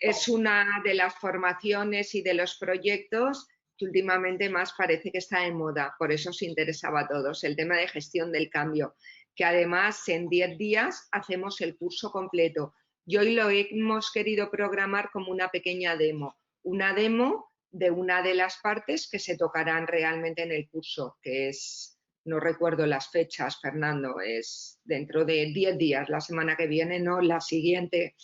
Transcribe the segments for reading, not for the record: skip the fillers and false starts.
es una de las formaciones y de los proyectos que últimamente más parece que está de moda, por eso os interesaba a todos, el tema de gestión del cambio, que además en 10 días hacemos el curso completo. Y hoy lo hemos querido programar como una pequeña demo, una demo de una de las partes que se tocarán realmente en el curso, que es, no recuerdo las fechas, Fernando, es dentro de 10 días, la semana que viene, no la siguiente.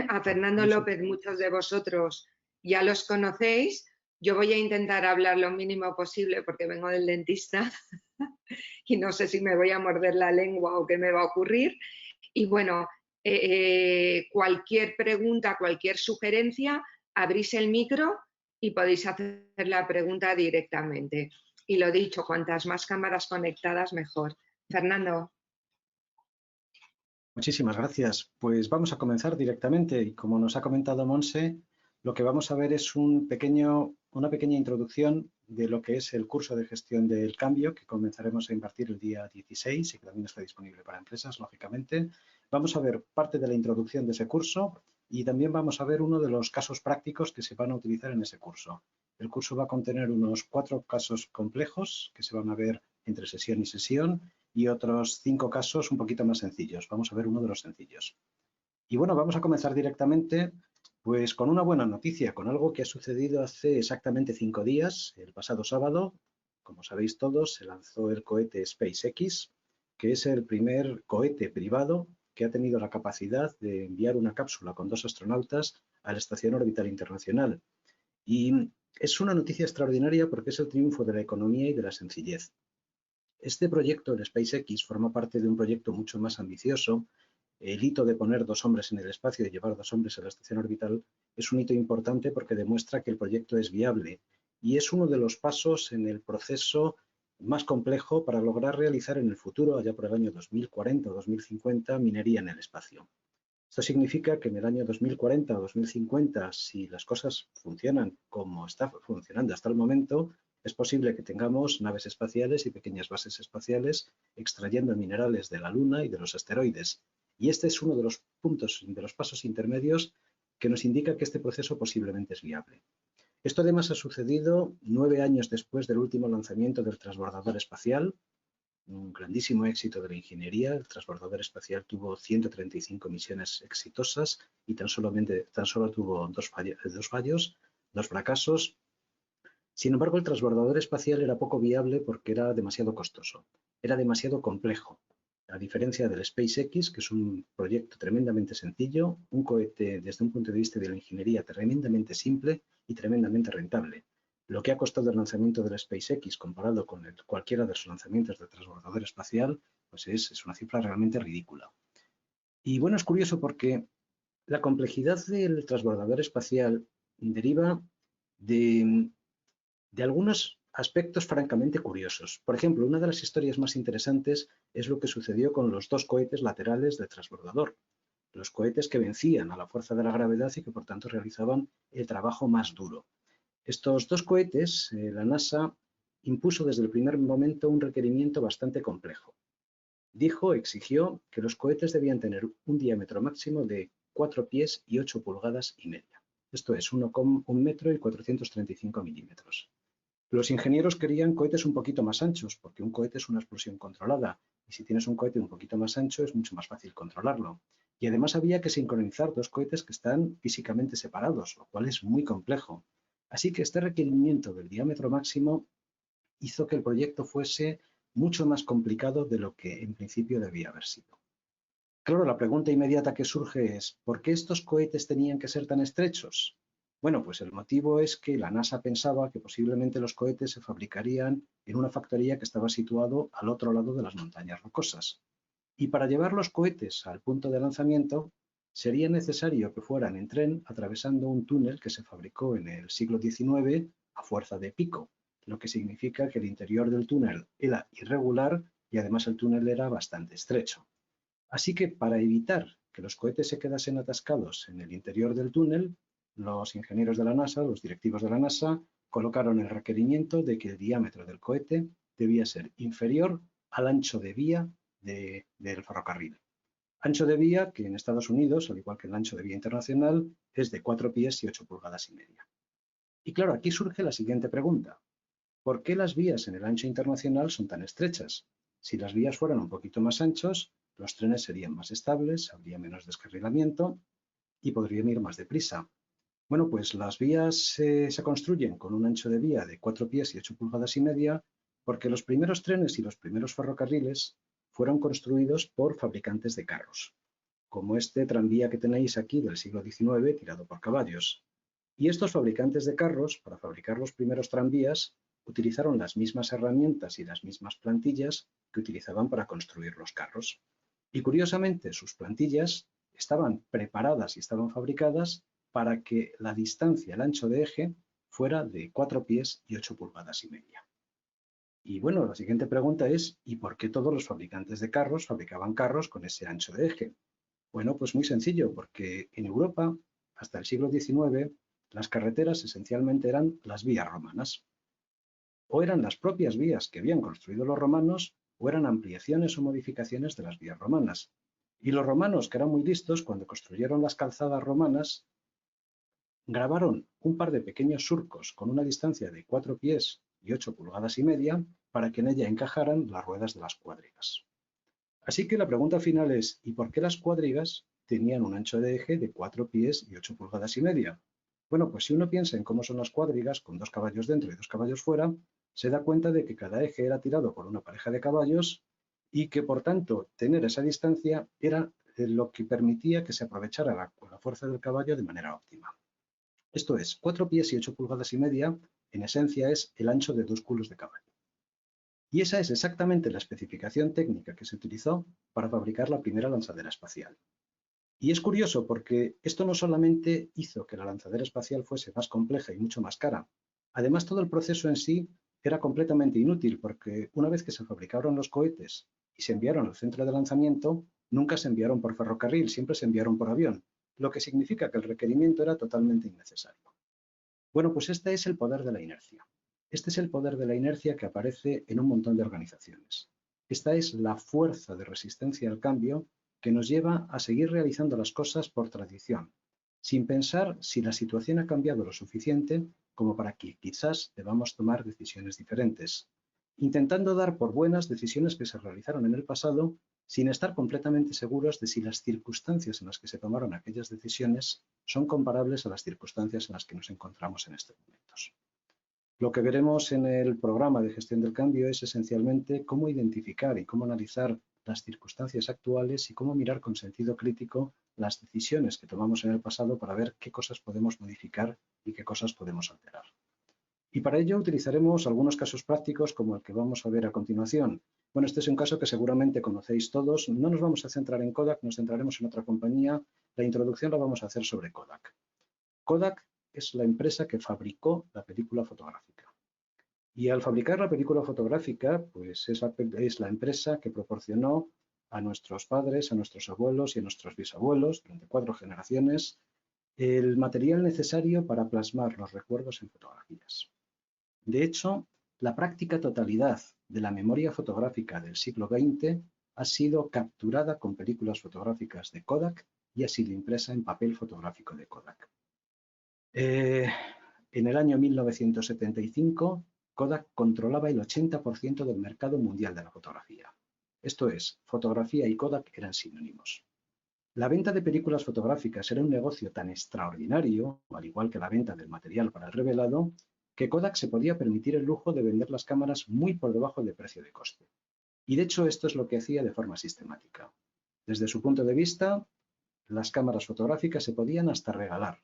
A Fernando López, muchos de vosotros ya los conocéis. Yo voy a intentar hablar lo mínimo posible porque vengo del dentista y no sé si me voy a morder la lengua o qué me va a ocurrir. Y bueno, cualquier pregunta, cualquier sugerencia, abrís el micro y podéis hacer la pregunta directamente. Y lo dicho, cuantas más cámaras conectadas, mejor. Fernando. Muchísimas gracias. Pues vamos a comenzar directamente y como nos ha comentado Monse, lo que vamos a ver es una pequeña introducción de lo que es el curso de gestión del cambio que comenzaremos a impartir el día 16 y que también está disponible para empresas, lógicamente. Vamos a ver parte de la introducción de ese curso y también vamos a ver uno de los casos prácticos que se van a utilizar en ese curso. El curso va a contener unos 4 casos complejos que se van a ver entre sesión y sesión y otros 5 casos un poquito más sencillos. Vamos a ver uno de los sencillos. Y bueno, vamos a comenzar directamente pues con una buena noticia, con algo que ha sucedido hace exactamente 5 días, el pasado sábado. Como sabéis todos, se lanzó el cohete SpaceX, que es el primer cohete privado que ha tenido la capacidad de enviar una cápsula con 2 astronautas a la Estación Orbital Internacional. Y es una noticia extraordinaria porque es el triunfo de la economía y de la sencillez. Este proyecto, el SpaceX, forma parte de un proyecto mucho más ambicioso. El hito de poner 2 hombres en el espacio y llevar 2 hombres a la estación orbital es un hito importante porque demuestra que el proyecto es viable y es uno de los pasos en el proceso más complejo para lograr realizar en el futuro, allá por el año 2040 o 2050, minería en el espacio. Esto significa que en el año 2040 o 2050, si las cosas funcionan como está funcionando hasta el momento, es posible que tengamos naves espaciales y pequeñas bases espaciales extrayendo minerales de la Luna y de los asteroides. Y este es uno de los puntos, de los pasos intermedios que nos indica que este proceso posiblemente es viable. Esto además ha sucedido 9 años después del último lanzamiento del transbordador espacial, un grandísimo éxito de la ingeniería. El transbordador espacial tuvo 135 misiones exitosas y tan solo tuvo dos fracasos. Sin embargo, el transbordador espacial era poco viable porque era demasiado costoso, era demasiado complejo. A diferencia del SpaceX, que es un proyecto tremendamente sencillo, un cohete desde un punto de vista de la ingeniería tremendamente simple y tremendamente rentable. Lo que ha costado el lanzamiento del SpaceX comparado con cualquiera de los lanzamientos del transbordador espacial, pues es una cifra realmente ridícula. Y bueno, es curioso porque la complejidad del transbordador espacial deriva de algunos aspectos francamente curiosos. Por ejemplo, una de las historias más interesantes es lo que sucedió con los 2 cohetes laterales del transbordador. Los cohetes que vencían a la fuerza de la gravedad y que por tanto realizaban el trabajo más duro. Estos 2 cohetes, la NASA impuso desde el primer momento un requerimiento bastante complejo. Exigió que los cohetes debían tener un diámetro máximo de 4 pies y 8 pulgadas y media. Esto es 1,1 metro y 435 milímetros. Los ingenieros querían cohetes un poquito más anchos, porque un cohete es una explosión controlada, y si tienes un cohete un poquito más ancho es mucho más fácil controlarlo. Y además había que sincronizar 2 cohetes que están físicamente separados, lo cual es muy complejo. Así que este requerimiento del diámetro máximo hizo que el proyecto fuese mucho más complicado de lo que en principio debía haber sido. Claro, la pregunta inmediata que surge es, ¿por qué estos cohetes tenían que ser tan estrechos? Bueno, pues el motivo es que la NASA pensaba que posiblemente los cohetes se fabricarían en una factoría que estaba situado al otro lado de las montañas rocosas. Y para llevar los cohetes al punto de lanzamiento, sería necesario que fueran en tren atravesando un túnel que se fabricó en el siglo XIX a fuerza de pico, lo que significa que el interior del túnel era irregular y además el túnel era bastante estrecho. Así que para evitar que los cohetes se quedasen atascados en el interior del túnel, los ingenieros de la NASA, los directivos de la NASA, colocaron el requerimiento de que el diámetro del cohete debía ser inferior al ancho de vía del ferrocarril. Ancho de vía que en Estados Unidos, al igual que el ancho de vía internacional, es de 4 pies y 8 pulgadas y media. Y claro, aquí surge la siguiente pregunta. ¿Por qué las vías en el ancho internacional son tan estrechas? Si las vías fueran un poquito más anchos, los trenes serían más estables, habría menos descarrilamiento y podrían ir más deprisa. Bueno, pues las vías se construyen con un ancho de vía de 4 pies y 8 pulgadas y media porque los primeros trenes y los primeros ferrocarriles fueron construidos por fabricantes de carros, como este tranvía que tenéis aquí del siglo XIX tirado por caballos. Y estos fabricantes de carros, para fabricar los primeros tranvías, utilizaron las mismas herramientas y las mismas plantillas que utilizaban para construir los carros. Y curiosamente, sus plantillas estaban preparadas y estaban fabricadas para que la distancia, el ancho de eje, fuera de 4 pies y 8 pulgadas y media. Y bueno, la siguiente pregunta es, ¿y por qué todos los fabricantes de carros fabricaban carros con ese ancho de eje? Bueno, pues muy sencillo, porque en Europa, hasta el siglo XIX, las carreteras esencialmente eran las vías romanas. O eran las propias vías que habían construido los romanos, o eran ampliaciones o modificaciones de las vías romanas. Y los romanos, que eran muy listos, cuando construyeron las calzadas romanas, grabaron un par de pequeños surcos con una distancia de 4 pies y 8 pulgadas y media para que en ella encajaran las ruedas de las cuadrigas. Así que la pregunta final es, ¿y por qué las cuadrigas tenían un ancho de eje de 4 pies y 8 pulgadas y media? Bueno, pues si uno piensa en cómo son las cuadrigas con 2 caballos dentro y 2 caballos fuera, se da cuenta de que cada eje era tirado por una pareja de caballos y que, por tanto, tener esa distancia era lo que permitía que se aprovechara la fuerza del caballo de manera óptima. Esto es, 4 pies y 8 pulgadas y media, en esencia, es el ancho de 2 culos de caballo. Y esa es exactamente la especificación técnica que se utilizó para fabricar la primera lanzadera espacial. Y es curioso porque esto no solamente hizo que la lanzadera espacial fuese más compleja y mucho más cara, además todo el proceso en sí era completamente inútil porque una vez que se fabricaron los cohetes y se enviaron al centro de lanzamiento, nunca se enviaron por ferrocarril, siempre se enviaron por avión, lo que significa que el requerimiento era totalmente innecesario. Bueno, pues este es el poder de la inercia. Este es el poder de la inercia que aparece en un montón de organizaciones. Esta es la fuerza de resistencia al cambio que nos lleva a seguir realizando las cosas por tradición, sin pensar si la situación ha cambiado lo suficiente como para que quizás debamos tomar decisiones diferentes, intentando dar por buenas decisiones que se realizaron en el pasado sin estar completamente seguros de si las circunstancias en las que se tomaron aquellas decisiones son comparables a las circunstancias en las que nos encontramos en estos momentos. Lo que veremos en el programa de gestión del cambio es esencialmente cómo identificar y cómo analizar las circunstancias actuales y cómo mirar con sentido crítico las decisiones que tomamos en el pasado para ver qué cosas podemos modificar y qué cosas podemos alterar. Y para ello utilizaremos algunos casos prácticos como el que vamos a ver a continuación. Bueno, este es un caso que seguramente conocéis todos. No nos vamos a centrar en Kodak, nos centraremos en otra compañía. La introducción la vamos a hacer sobre Kodak. Kodak es la empresa que fabricó la película fotográfica. Y al fabricar la película fotográfica, pues es la empresa que proporcionó a nuestros padres, a nuestros abuelos y a nuestros bisabuelos, durante 4 generaciones, el material necesario para plasmar los recuerdos en fotografías. De hecho, la práctica totalidad de la memoria fotográfica del siglo XX ha sido capturada con películas fotográficas de Kodak y ha sido impresa en papel fotográfico de Kodak. En el año 1975, Kodak controlaba el 80% del mercado mundial de la fotografía. Esto es, fotografía y Kodak eran sinónimos. La venta de películas fotográficas era un negocio tan extraordinario, al igual que la venta del material para el revelado, que Kodak se podía permitir el lujo de vender las cámaras muy por debajo de precio de coste. Y de hecho esto es lo que hacía de forma sistemática. Desde su punto de vista, las cámaras fotográficas se podían hasta regalar,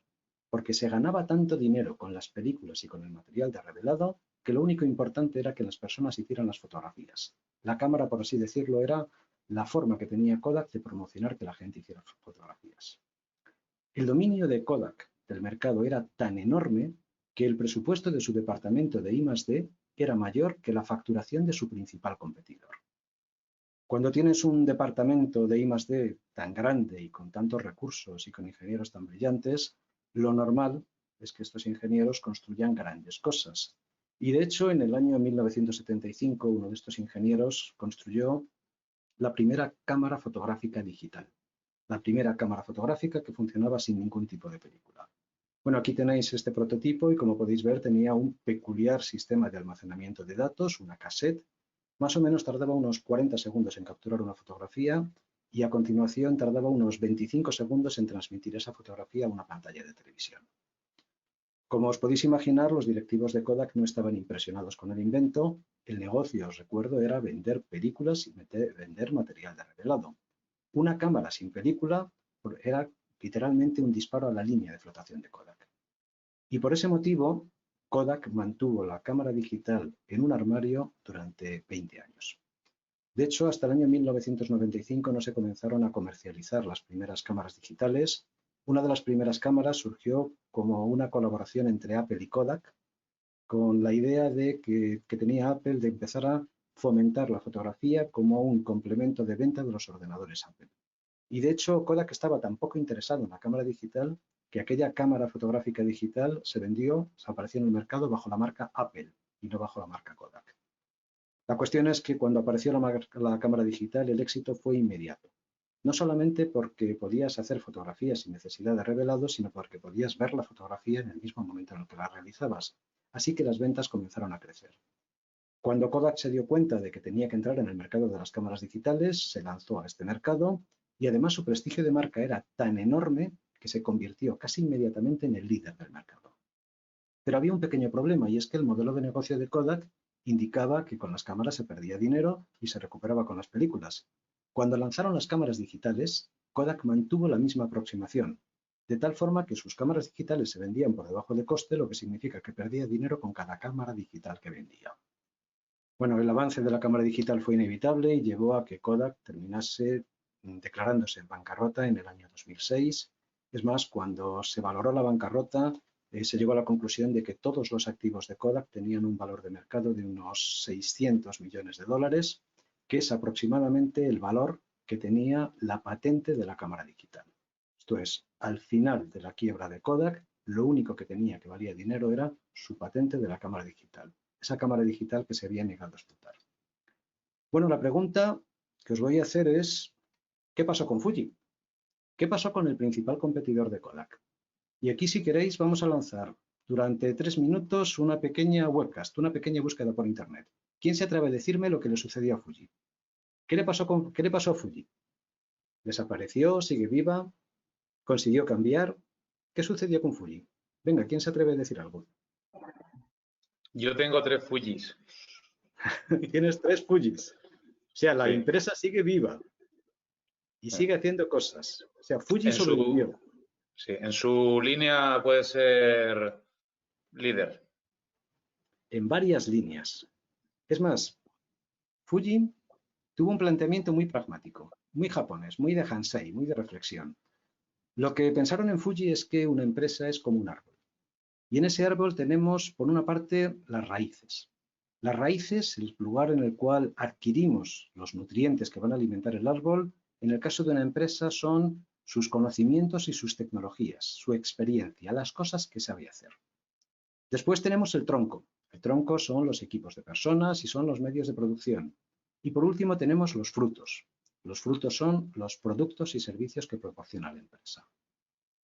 porque se ganaba tanto dinero con las películas y con el material de revelado que lo único importante era que las personas hicieran las fotografías. La cámara, por así decirlo, era la forma que tenía Kodak de promocionar que la gente hiciera fotografías. El dominio de Kodak del mercado era tan enorme que el presupuesto de su departamento de I+D era mayor que la facturación de su principal competidor. Cuando tienes un departamento de I+D tan grande y con tantos recursos y con ingenieros tan brillantes, lo normal es que estos ingenieros construyan grandes cosas. Y de hecho, en el año 1975, uno de estos ingenieros construyó la primera cámara fotográfica digital. la primera cámara fotográfica que funcionaba sin ningún tipo de película. Bueno, aquí tenéis este prototipo y como podéis ver tenía un peculiar sistema de almacenamiento de datos, una cassette. Más o menos tardaba unos 40 segundos en capturar una fotografía y a continuación tardaba unos 25 segundos en transmitir esa fotografía a una pantalla de televisión. Como os podéis imaginar, los directivos de Kodak no estaban impresionados con el invento. El negocio, os recuerdo, era vender películas y vender material de revelado. Una cámara sin película era literalmente un disparo a la línea de flotación de Kodak. Y por ese motivo, Kodak mantuvo la cámara digital en un armario durante 20 años. De hecho, hasta el año 1995 no se comenzaron a comercializar las primeras cámaras digitales. Una de las primeras cámaras surgió como una colaboración entre Apple y Kodak, con la idea de que tenía Apple de empezar a fomentar la fotografía como un complemento de venta de los ordenadores Apple. Y de hecho, Kodak estaba tan poco interesado en la cámara digital que aquella cámara fotográfica digital se apareció en el mercado bajo la marca Apple y no bajo la marca Kodak. La cuestión es que cuando apareció la cámara digital, el éxito fue inmediato. No solamente porque podías hacer fotografías sin necesidad de revelado, sino porque podías ver la fotografía en el mismo momento en el que la realizabas. Así que las ventas comenzaron a crecer. Cuando Kodak se dio cuenta de que tenía que entrar en el mercado de las cámaras digitales, se lanzó a este mercado y además su prestigio de marca era tan enorme que se convirtió casi inmediatamente en el líder del mercado. Pero había un pequeño problema y es que el modelo de negocio de Kodak indicaba que con las cámaras se perdía dinero y se recuperaba con las películas. Cuando lanzaron las cámaras digitales, Kodak mantuvo la misma aproximación, de tal forma que sus cámaras digitales se vendían por debajo de coste, lo que significa que perdía dinero con cada cámara digital que vendía. Bueno, el avance de la cámara digital fue inevitable y llevó a que Kodak terminase declarándose en bancarrota en el año 2006. Es más, cuando se valoró la bancarrota, se llegó a la conclusión de que todos los activos de Kodak tenían un valor de mercado de unos 600 millones de dólares, que es aproximadamente el valor que tenía la patente de la cámara digital. Esto es, al final de la quiebra de Kodak, lo único que tenía que valía dinero era su patente de la cámara digital. Esa cámara digital que se había negado a explotar. Bueno, la pregunta que os voy a hacer es, ¿qué pasó con Fuji? ¿Qué pasó con el principal competidor de Kodak? Y aquí, si queréis, vamos a lanzar durante 3 minutos una pequeña webcast, una pequeña búsqueda por internet. ¿Quién se atreve a decirme lo que le sucedió a Fuji? ¿Qué le pasó a Fuji? ¿Desapareció? ¿Sigue viva? ¿Consiguió cambiar? ¿Qué sucedió con Fuji? Venga, ¿quién se atreve a decir algo? Yo tengo 3 Fujis. Tienes 3 Fujis. O sea, la Sí. empresa sigue viva y sigue haciendo cosas. O sea, Fuji sobrevivió. Sí, en su línea puede ser líder. En varias líneas. Es más, Fuji tuvo un planteamiento muy pragmático, muy japonés, muy de Hansei, muy de reflexión. Lo que pensaron en Fuji es que una empresa es como un árbol. Y en ese árbol tenemos, por una parte, las raíces. Las raíces, el lugar en el cual adquirimos los nutrientes que van a alimentar el árbol, en el caso de una empresa son sus conocimientos y sus tecnologías, su experiencia, las cosas que sabe hacer. Después tenemos el tronco. El tronco son los equipos de personas y son los medios de producción. Y por último tenemos los frutos. Los frutos son los productos y servicios que proporciona la empresa.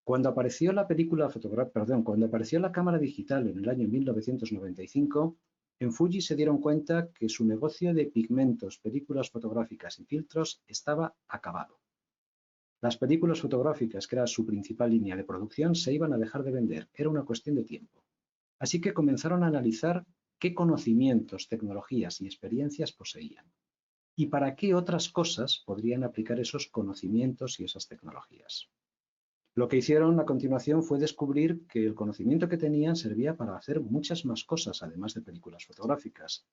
Cuando apareció la cuando apareció la cámara digital en el año 1995, en Fuji se dieron cuenta que su negocio de pigmentos, películas fotográficas y filtros estaba acabado. Las películas fotográficas, que era su principal línea de producción, se iban a dejar de vender. Era una cuestión de tiempo. Así que comenzaron a analizar qué conocimientos, tecnologías y experiencias poseían y para qué otras cosas podrían aplicar esos conocimientos y esas tecnologías. Lo que hicieron a continuación fue descubrir que el conocimiento que tenían servía para hacer muchas más cosas, además de películas fotográficas.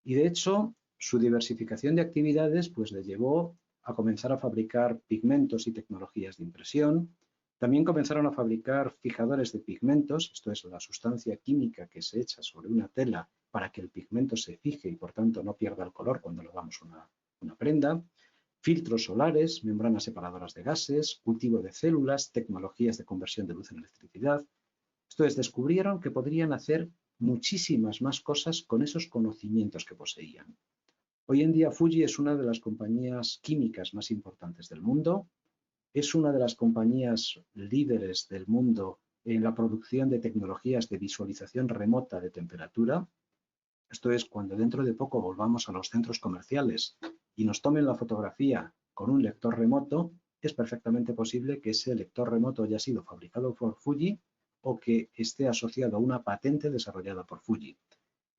Y de hecho, su diversificación de actividades pues les llevó a comenzar a fabricar pigmentos y tecnologías de impresión. También comenzaron a fabricar fijadores de pigmentos, esto es la sustancia química que se echa sobre una tela para que el pigmento se fije y por tanto no pierda el color cuando le damos una prenda. Filtros solares, membranas separadoras de gases, cultivo de células, tecnologías de conversión de luz en electricidad. Esto es, descubrieron que podrían hacer muchísimas más cosas con esos conocimientos que poseían. Hoy en día Fuji es una de las compañías químicas más importantes del mundo. es una de las compañías líderes del mundo en la producción de tecnologías de visualización remota de temperatura. Esto es, cuando dentro de poco volvamos a los centros comerciales y nos tomen la fotografía con un lector remoto, es perfectamente posible que ese lector remoto haya sido fabricado por Fuji o que esté asociado a una patente desarrollada por Fuji.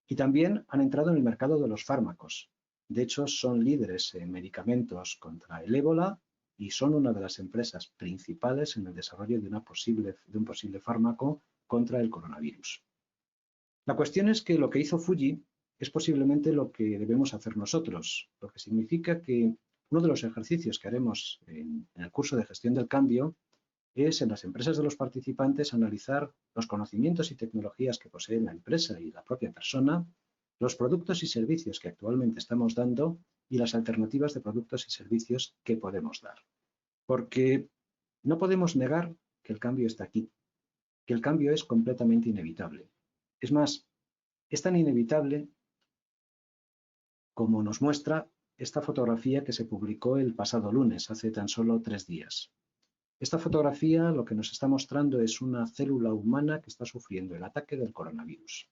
Y también han entrado en el mercado de los fármacos. De hecho, son líderes en medicamentos contra el ébola y son una de las empresas principales en el desarrollo de un posible fármaco contra el coronavirus. La cuestión es que lo que hizo Fuji es posiblemente lo que debemos hacer nosotros, lo que significa que uno de los ejercicios que haremos en el curso de gestión del cambio es en las empresas de los participantes analizar los conocimientos y tecnologías que posee la empresa y la propia persona, los productos y servicios que actualmente estamos dando y las alternativas de productos y servicios que podemos dar. Porque no podemos negar que el cambio está aquí, que el cambio es completamente inevitable. Es más, es tan inevitable como nos muestra esta fotografía que se publicó el pasado lunes, hace tan solo 3 días. Esta fotografía lo que nos está mostrando es una célula humana que está sufriendo el ataque del coronavirus.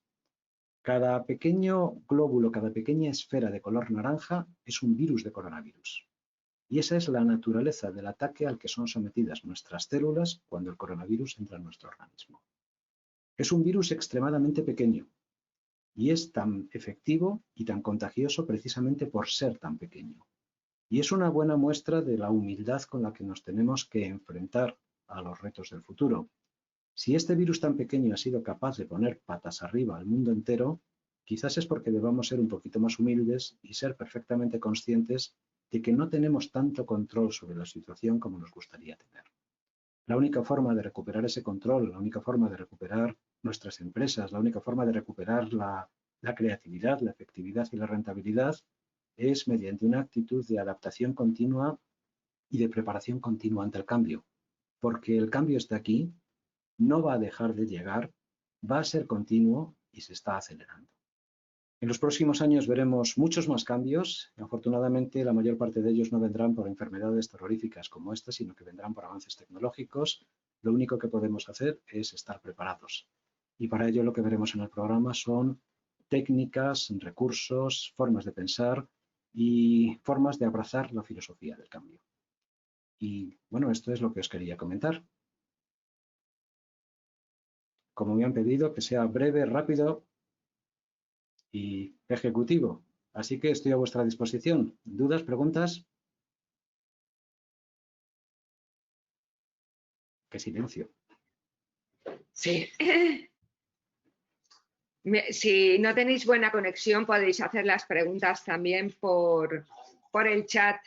Cada pequeño glóbulo, cada pequeña esfera de color naranja es un virus de coronavirus. Y esa es la naturaleza del ataque al que son sometidas nuestras células cuando el coronavirus entra en nuestro organismo. Es un virus extremadamente pequeño y es tan efectivo y tan contagioso precisamente por ser tan pequeño. Y es una buena muestra de la humildad con la que nos tenemos que enfrentar a los retos del futuro. Si este virus tan pequeño ha sido capaz de poner patas arriba al mundo entero, quizás es porque debamos ser un poquito más humildes y ser perfectamente conscientes de que no tenemos tanto control sobre la situación como nos gustaría tener. La única forma de recuperar ese control, la única forma de recuperar nuestras empresas, la única forma de recuperar la creatividad, la efectividad y la rentabilidad es mediante una actitud de adaptación continua y de preparación continua ante el cambio. Porque el cambio está aquí, no va a dejar de llegar, va a ser continuo y se está acelerando. En los próximos años veremos muchos más cambios. Afortunadamente, la mayor parte de ellos no vendrán por enfermedades terroríficas como esta, sino que vendrán por avances tecnológicos. Lo único que podemos hacer es estar preparados. Y para ello lo que veremos en el programa son técnicas, recursos, formas de pensar y formas de abrazar la filosofía del cambio. Y bueno, esto es lo que os quería comentar. Como me han pedido, que sea breve, rápido y ejecutivo. Así que estoy a vuestra disposición. ¿Dudas, preguntas? ¡Qué silencio! Sí. Si no tenéis buena conexión, podéis hacer las preguntas también por el chat.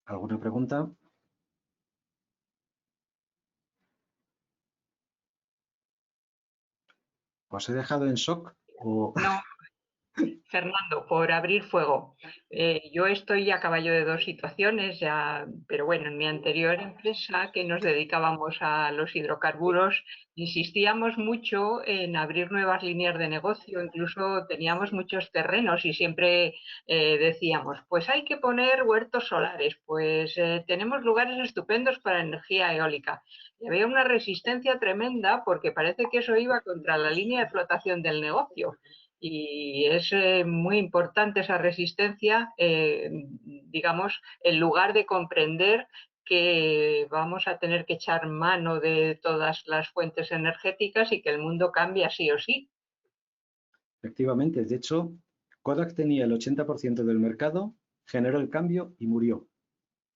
¿Alguna pregunta? ¿Os he dejado en shock? O... No, Fernando, por abrir fuego. Yo estoy a caballo de dos situaciones, ya, pero bueno, en mi anterior empresa, que nos dedicábamos a los hidrocarburos, insistíamos mucho en abrir nuevas líneas de negocio, incluso teníamos muchos terrenos y siempre decíamos, pues hay que poner huertos solares, pues tenemos lugares estupendos para energía eólica. Y había una resistencia tremenda porque parece que eso iba contra la línea de flotación del negocio. Y es muy importante esa resistencia, digamos, en lugar de comprender que vamos a tener que echar mano de todas las fuentes energéticas y que el mundo cambia sí o sí. Efectivamente, de hecho, Kodak tenía el 80% del mercado, generó el cambio y murió.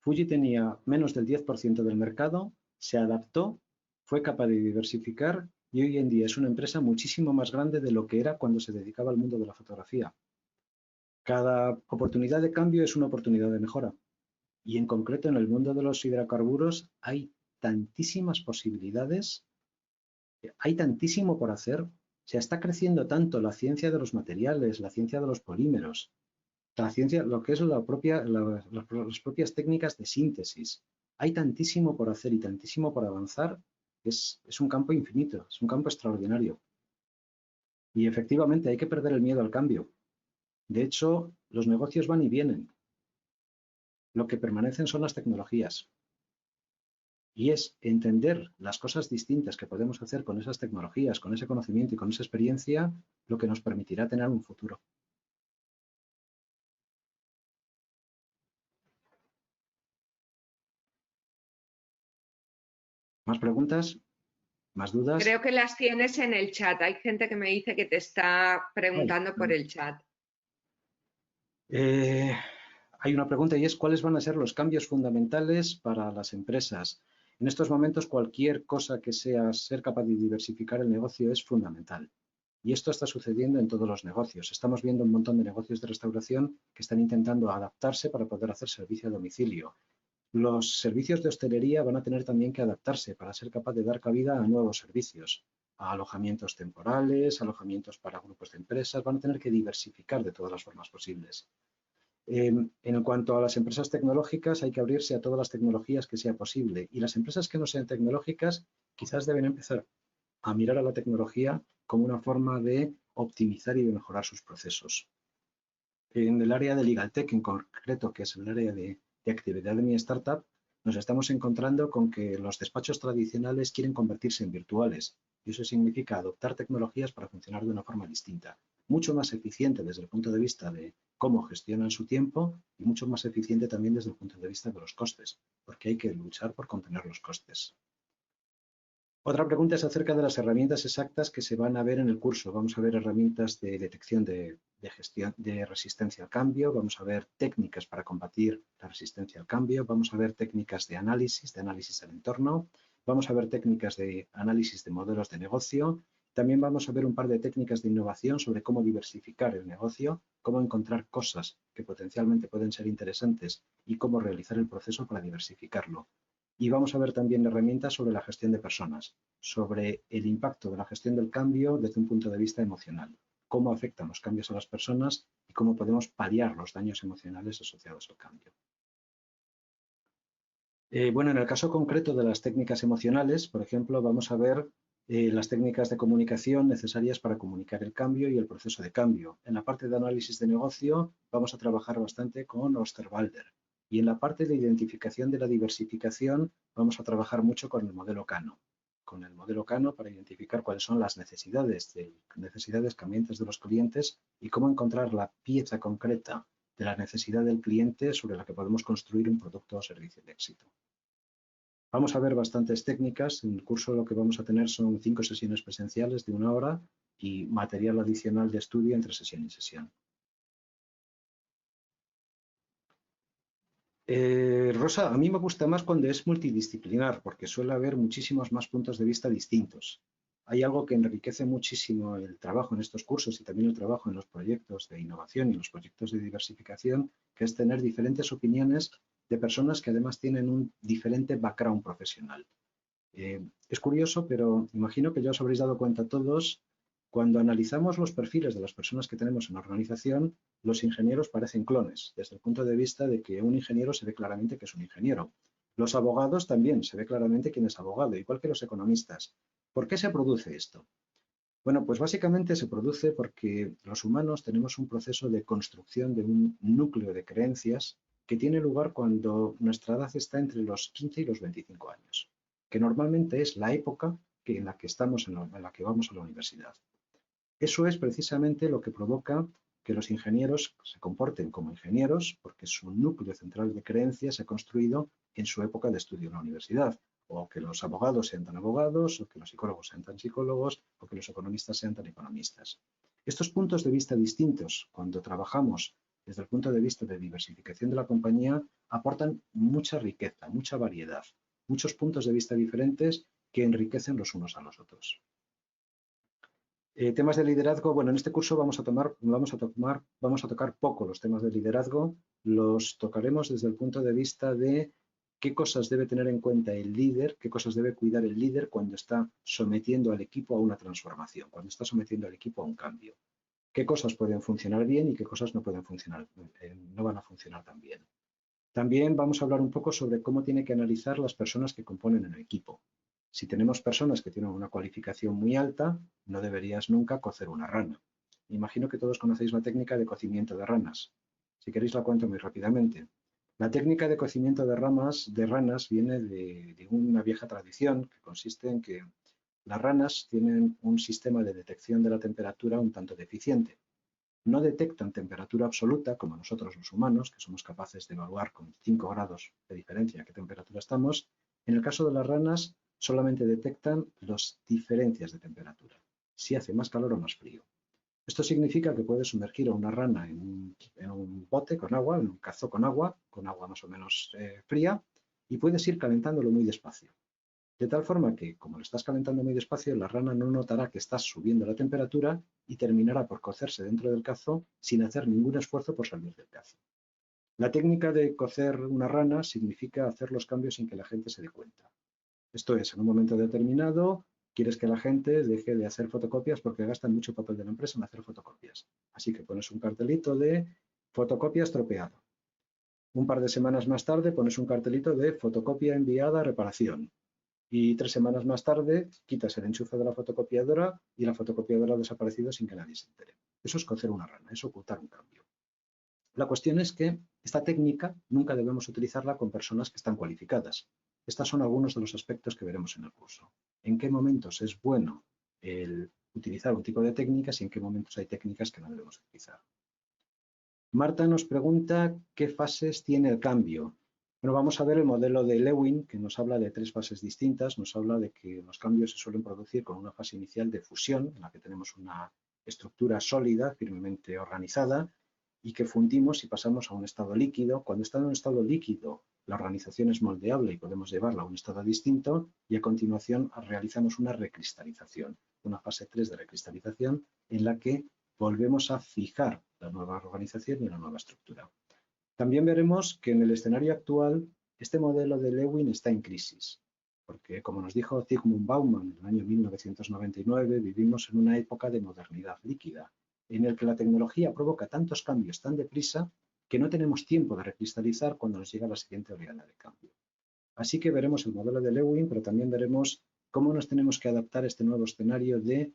Fuji tenía menos del 10% del mercado, se adaptó, fue capaz de diversificar y hoy en día es una empresa muchísimo más grande de lo que era cuando se dedicaba al mundo de la fotografía. Cada oportunidad de cambio es una oportunidad de mejora. Y en concreto en el mundo de los hidrocarburos hay tantísimas posibilidades, hay tantísimo por hacer. Se está creciendo tanto la ciencia de los materiales, la ciencia de los polímeros, la ciencia, lo que es las propias técnicas de síntesis. Hay tantísimo por hacer y tantísimo por avanzar es un campo infinito, es un campo extraordinario. Y efectivamente hay que perder el miedo al cambio. De hecho, los negocios van y vienen. Lo que permanecen son las tecnologías. Y es entender las cosas distintas que podemos hacer con esas tecnologías, con ese conocimiento y con esa experiencia, lo que nos permitirá tener un futuro. ¿Más preguntas? ¿Más dudas? Creo que las tienes en el chat. Hay gente que me dice que te está preguntando por el chat. Hay una pregunta y es ¿cuáles van a ser los cambios fundamentales para las empresas? En estos momentos cualquier cosa que sea ser capaz de diversificar el negocio es fundamental. Y esto está sucediendo en todos los negocios. Estamos viendo un montón de negocios de restauración que están intentando adaptarse para poder hacer servicio a domicilio. Los servicios de hostelería van a tener también que adaptarse para ser capaz de dar cabida a nuevos servicios, a alojamientos temporales, alojamientos para grupos de empresas. Van a tener que diversificar de todas las formas posibles. En cuanto a las empresas tecnológicas, hay que abrirse a todas las tecnologías que sea posible. Y las empresas que no sean tecnológicas quizás deben empezar a mirar a la tecnología como una forma de optimizar y de mejorar sus procesos. En el área de Legal Tech en concreto, que es el área de actividad de mi startup, nos estamos encontrando con que los despachos tradicionales quieren convertirse en virtuales. Y eso significa adoptar tecnologías para funcionar de una forma distinta, mucho más eficiente desde el punto de vista de cómo gestionan su tiempo y mucho más eficiente también desde el punto de vista de los costes, porque hay que luchar por contener los costes. Otra pregunta es acerca de las herramientas exactas que se van a ver en el curso. Vamos a ver herramientas de detección de gestión de resistencia al cambio, vamos a ver técnicas para combatir la resistencia al cambio, vamos a ver técnicas de análisis del entorno, vamos a ver técnicas de análisis de modelos de negocio, también vamos a ver un par de técnicas de innovación sobre cómo diversificar el negocio, cómo encontrar cosas que potencialmente pueden ser interesantes y cómo realizar el proceso para diversificarlo. Y vamos a ver también herramientas sobre la gestión de personas, sobre el impacto de la gestión del cambio desde un punto de vista emocional, cómo afectan los cambios a las personas y cómo podemos paliar los daños emocionales asociados al cambio. Bueno, en el caso concreto de las técnicas emocionales, por ejemplo, vamos a ver las técnicas de comunicación necesarias para comunicar el cambio y el proceso de cambio. En la parte de análisis de negocio vamos a trabajar bastante con Osterwalder. Y en la parte de identificación de la diversificación vamos a trabajar mucho con el modelo Kano. Con el modelo Kano para identificar cuáles son las necesidades cambiantes de los clientes y cómo encontrar la pieza concreta de la necesidad del cliente sobre la que podemos construir un producto o servicio de éxito. Vamos a ver bastantes técnicas. En el curso lo que vamos a tener son 5 sesiones presenciales de 1 hora y material adicional de estudio entre sesión y sesión. Rosa, a mí me gusta más cuando es multidisciplinar porque suele haber muchísimos más puntos de vista distintos. Hay algo que enriquece muchísimo el trabajo en estos cursos y también el trabajo en los proyectos de innovación y los proyectos de diversificación, que es tener diferentes opiniones de personas que además tienen un diferente background profesional. Es curioso, pero imagino que ya os habréis dado cuenta todos, cuando analizamos los perfiles de las personas que tenemos en la organización, los ingenieros parecen clones, desde el punto de vista de que un ingeniero se ve claramente que es un ingeniero. Los abogados también se ve claramente quién es abogado, igual que los economistas. ¿Por qué se produce esto? Bueno, pues básicamente se produce porque los humanos tenemos un proceso de construcción de un núcleo de creencias que tiene lugar cuando nuestra edad está entre los 15 y los 25 años, que normalmente es la época en la que estamos, en la que vamos a la universidad. Eso es precisamente lo que provoca que los ingenieros se comporten como ingenieros porque su núcleo central de creencias se ha construido en su época de estudio en la universidad, o que los abogados sean tan abogados, o que los psicólogos sean tan psicólogos, o que los economistas sean tan economistas. Estos puntos de vista distintos, cuando trabajamos desde el punto de vista de diversificación de la compañía, aportan mucha riqueza, mucha variedad, muchos puntos de vista diferentes que enriquecen los unos a los otros. Temas de liderazgo, bueno, en este curso vamos a tocar poco los temas de liderazgo, los tocaremos desde el punto de vista de qué cosas debe tener en cuenta el líder, qué cosas debe cuidar el líder cuando está sometiendo al equipo a una transformación, cuando está sometiendo al equipo a un cambio. Qué cosas pueden funcionar bien y qué cosas no pueden funcionar, no van a funcionar tan bien. También vamos a hablar un poco sobre cómo tiene que analizar las personas que componen el equipo. Si tenemos personas que tienen una cualificación muy alta, no deberías nunca cocer una rana. Imagino que todos conocéis la técnica de cocimiento de ranas. Si queréis la cuento muy rápidamente. La técnica de cocimiento de ranas viene de una vieja tradición que consiste en que las ranas tienen un sistema de detección de la temperatura un tanto deficiente. No detectan temperatura absoluta como nosotros los humanos, que somos capaces de evaluar con 5 grados de diferencia a qué temperatura estamos. En el caso de las ranas, solamente detectan las diferencias de temperatura, si hace más calor o más frío. Esto significa que puedes sumergir a una rana en un bote con agua, en un cazo con agua más o menos fría, y puedes ir calentándolo muy despacio. De tal forma que, como lo estás calentando muy despacio, la rana no notará que estás subiendo la temperatura y terminará por cocerse dentro del cazo sin hacer ningún esfuerzo por salir del cazo. La técnica de cocer una rana significa hacer los cambios sin que la gente se dé cuenta. Esto es, en un momento determinado, quieres que la gente deje de hacer fotocopias porque gastan mucho papel de la empresa en hacer fotocopias. Así que pones un cartelito de fotocopia estropeado. Un par de semanas más tarde pones un cartelito de fotocopia enviada a reparación. Y 3 semanas más tarde quitas el enchufe de la fotocopiadora y la fotocopiadora ha desaparecido sin que nadie se entere. Eso es cocer una rana, es ocultar un cambio. La cuestión es que esta técnica nunca debemos utilizarla con personas que están cualificadas. Estos son algunos de los aspectos que veremos en el curso. En qué momentos es bueno el utilizar un tipo de técnicas y en qué momentos hay técnicas que no debemos utilizar. Marta nos pregunta qué fases tiene el cambio. Bueno, vamos a ver el modelo de Lewin, que nos habla de 3 fases distintas. Nos habla de que los cambios se suelen producir con una fase inicial de fusión, en la que tenemos una estructura sólida, firmemente organizada, y que fundimos y pasamos a un estado líquido. Cuando está en un estado líquido, la organización es moldeable y podemos llevarla a un estado distinto, y a continuación realizamos una recristalización, una fase 3 de recristalización, en la que volvemos a fijar la nueva organización y la nueva estructura. También veremos que en el escenario actual este modelo de Lewin está en crisis, porque como nos dijo Zygmunt Bauman en el año 1999, vivimos en una época de modernidad líquida, en el que la tecnología provoca tantos cambios tan deprisa que no tenemos tiempo de recristalizar cuando nos llega la siguiente oleada de cambio. Así que veremos el modelo de Lewin, pero también veremos cómo nos tenemos que adaptar a este nuevo escenario de